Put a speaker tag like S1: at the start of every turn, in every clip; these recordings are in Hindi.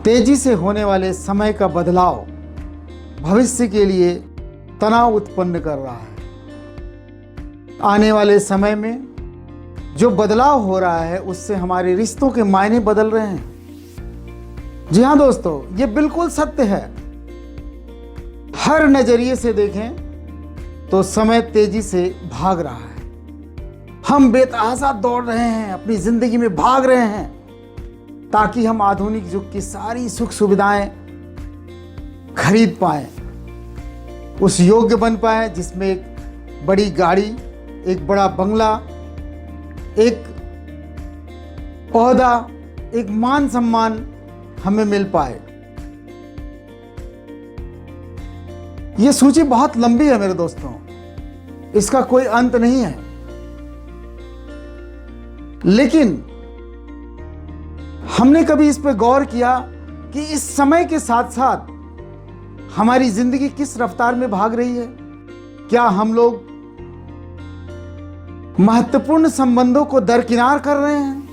S1: तेजी से होने वाले समय का बदलाव भविष्य के लिए तनाव उत्पन्न कर रहा है। आने वाले समय में जो बदलाव हो रहा है उससे हमारे रिश्तों के मायने बदल रहे हैं। जी हाँ दोस्तों, ये बिल्कुल सत्य है। हर नजरिए से देखें तो समय तेजी से भाग रहा है। हम बेतहाशा दौड़ रहे हैं, अपनी जिंदगी में भाग रहे हैं ताकि हम आधुनिक युग की सारी सुख सुविधाएं खरीद पाएं, उस योग्य बन पाएं जिसमें एक बड़ी गाड़ी, एक बड़ा बंगला, एक ओहदा, एक मान सम्मान हमें मिल पाए। यह सूची बहुत लंबी है मेरे दोस्तों, इसका कोई अंत नहीं है। लेकिन हमने कभी इस पर गौर किया कि इस समय के साथ साथ हमारी जिंदगी किस रफ्तार में भाग रही है? क्या हम लोग महत्वपूर्ण संबंधों को दरकिनार कर रहे हैं?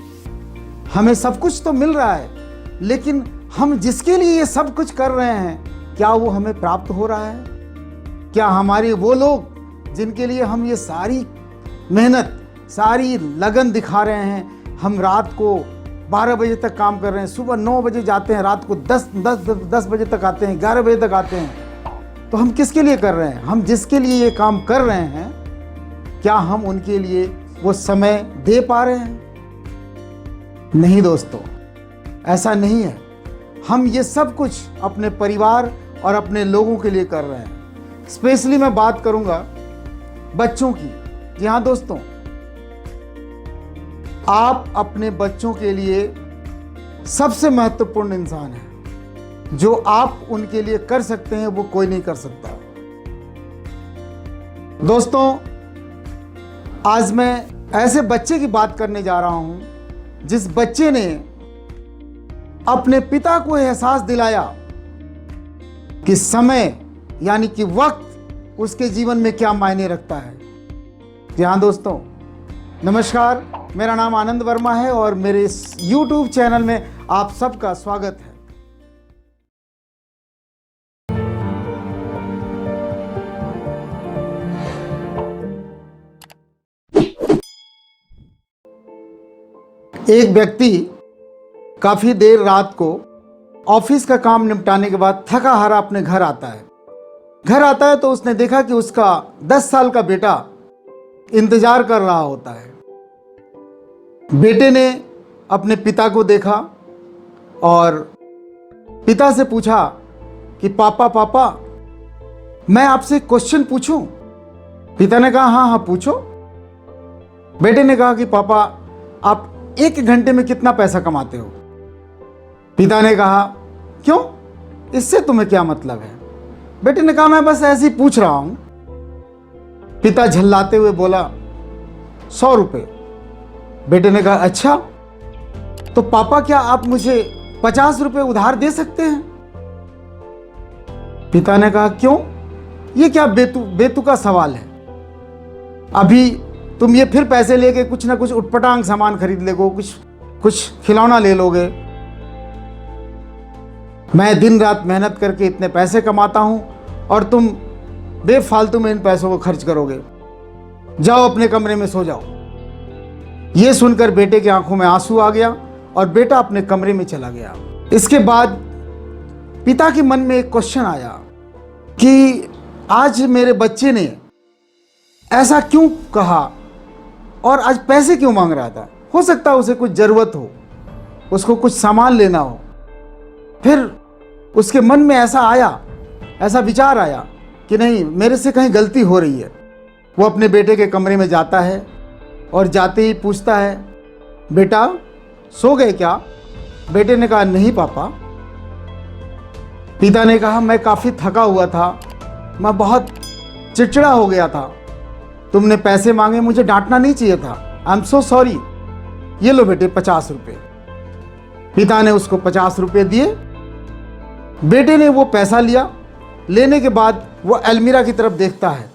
S1: हमें सब कुछ तो मिल रहा है, लेकिन हम जिसके लिए ये सब कुछ कर रहे हैं, क्या वो हमें प्राप्त हो रहा है? क्या हमारे वो लोग जिनके लिए हम ये सारी मेहनत, सारी लगन दिखा रहे हैं, हम रात को 12 बजे तक काम कर रहे हैं, सुबह 9 बजे जाते हैं, रात को 10 बजे तक आते हैं, 11 बजे तक आते हैं, तो हम किसके लिए कर रहे हैं? हम जिसके लिए ये काम कर रहे हैं, क्या हम उनके लिए वो समय दे पा रहे हैं? नहीं दोस्तों, ऐसा नहीं है। हम ये सब कुछ अपने परिवार और अपने लोगों के लिए कर रहे हैं। स्पेशली मैं बात करूंगा बच्चों की। जी हाँ दोस्तों, आप अपने बच्चों के लिए सबसे महत्वपूर्ण इंसान हैं। जो आप उनके लिए कर सकते हैं वो कोई नहीं कर सकता। दोस्तों, आज मैं ऐसे बच्चे की बात करने जा रहा हूं जिस बच्चे ने अपने पिता को एहसास दिलाया कि समय यानी कि वक्त उसके जीवन में क्या मायने रखता है। जी हाँ दोस्तों, नमस्कार, मेरा नाम आनंद वर्मा है और मेरे इस YouTube चैनल में आप सबका स्वागत है। एक व्यक्ति काफी देर रात को ऑफिस का काम निपटाने के बाद थका हारा अपने घर आता है। घर आता है तो उसने देखा कि उसका 10 साल का बेटा इंतजार कर रहा होता है। बेटे ने अपने पिता को देखा और पिता से पूछा कि पापा मैं आपसे क्वेश्चन पूछूं? पिता ने कहा हाँ पूछो। बेटे ने कहा कि पापा, आप 1 घंटे में कितना पैसा कमाते हो? पिता ने कहा क्यों, इससे तुम्हें क्या मतलब है? बेटे ने कहा मैं बस ऐसे ही पूछ रहा हूं। पिता झल्लाते हुए बोला 100 रुपये। बेटे ने कहा अच्छा, तो पापा क्या आप मुझे 50 रुपये उधार दे सकते हैं? पिता ने कहा क्यों, ये क्या बेतुका सवाल है? अभी तुम ये फिर पैसे लेके कुछ ना कुछ उटपटांग सामान खरीद लोगे, कुछ खिलौना ले लोगे। मैं दिन रात मेहनत करके इतने पैसे कमाता हूं और तुम बेफालतू में इन पैसों को खर्च करोगे। जाओ अपने कमरे में सो जाओ। यह सुनकर बेटे की आंखों में आंसू आ गया और बेटा अपने कमरे में चला गया। इसके बाद पिता के मन में एक क्वेश्चन आया कि आज मेरे बच्चे ने ऐसा क्यों कहा और आज पैसे क्यों मांग रहा था? हो सकता है उसे कुछ जरूरत हो, उसको कुछ सामान लेना हो। फिर उसके मन में ऐसा विचार आया कि नहीं, मेरे से कहीं गलती हो रही है। वो अपने बेटे के कमरे में जाता है और जाते ही पूछता है, बेटा सो गए क्या? बेटे ने कहा नहीं पापा। पिता ने कहा मैं काफ़ी थका हुआ था, मैं बहुत चिड़चिड़ा हो गया था, तुमने पैसे मांगे, मुझे डांटना नहीं चाहिए था, आई एम सो सॉरी। ये लो बेटे 50 रुपये। पिता ने उसको 50 रुपये दिए। बेटे ने वो पैसा लिया। लेने के बाद वो अलमीरा की तरफ देखता है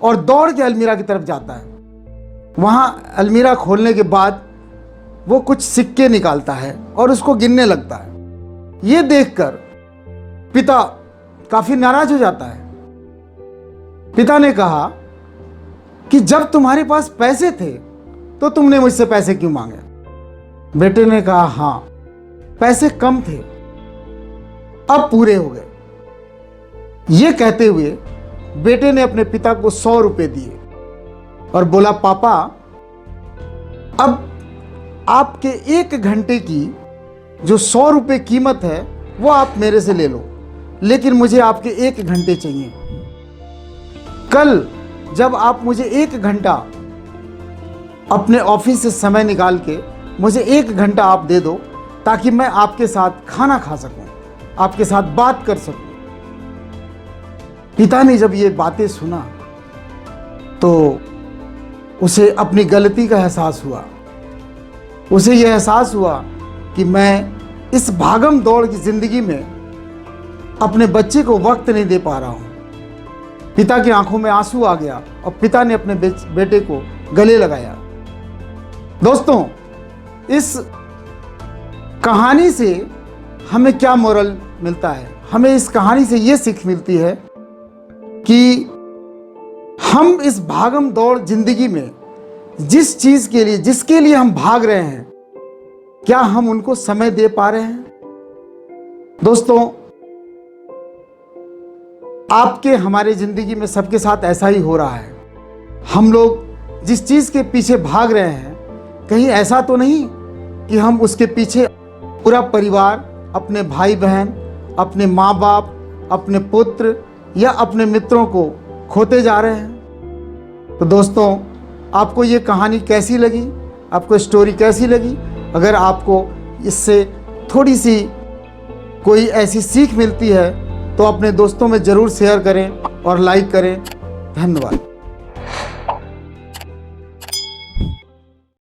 S1: और दौड़ के अलमीरा की तरफ जाता है। वहाँ अलमीरा खोलने के बाद वो कुछ सिक्के निकालता है और उसको गिनने लगता है। ये देखकर पिता काफी नाराज हो जाता है। पिता ने कहा कि जब तुम्हारे पास पैसे थे तो तुमने मुझसे पैसे क्यों मांगे? बेटे ने कहा, हाँ, पैसे कम थे, अब पूरे हो गए। ये कहते हुए बेटे ने अपने पिता को 100 रुपए दिए और बोला, पापा, अब आपके 1 घंटे की जो 100 रुपए कीमत है वो आप मेरे से ले लो, लेकिन मुझे आपके 1 घंटे चाहिए। कल जब आप मुझे 1 घंटा अपने ऑफिस से समय निकाल के मुझे 1 घंटा आप दे दो, ताकि मैं आपके साथ खाना खा सकूं, आपके साथ बात कर सकूं। पिता ने जब ये बातें सुना तो उसे अपनी गलती का एहसास हुआ। उसे यह एहसास हुआ कि मैं इस भागम दौड़ की जिंदगी में अपने बच्चे को वक्त नहीं दे पा रहा हूं। पिता की आंखों में आंसू आ गया और पिता ने अपने बेटे को गले लगाया। दोस्तों, इस कहानी से हमें क्या मोरल मिलता है? हमें इस कहानी से ये सीख मिलती है कि हम इस भागम दौड़ जिंदगी में जिस चीज के लिए, जिसके लिए हम भाग रहे हैं, क्या हम उनको समय दे पा रहे हैं? दोस्तों, आपके हमारे जिंदगी में सबके साथ ऐसा ही हो रहा है। हम लोग जिस चीज के पीछे भाग रहे हैं, कहीं ऐसा तो नहीं कि हम उसके पीछे पूरा परिवार, अपने भाई बहन, अपने माँ बाप, अपने पुत्र या अपने मित्रों को खोते जा रहे हैं? तो दोस्तों, आपको ये कहानी कैसी लगी? आपको स्टोरी कैसी लगी? अगर आपको इससे थोड़ी सी कोई ऐसी सीख मिलती है तो अपने दोस्तों में ज़रूर शेयर करें और लाइक करें। धन्यवाद।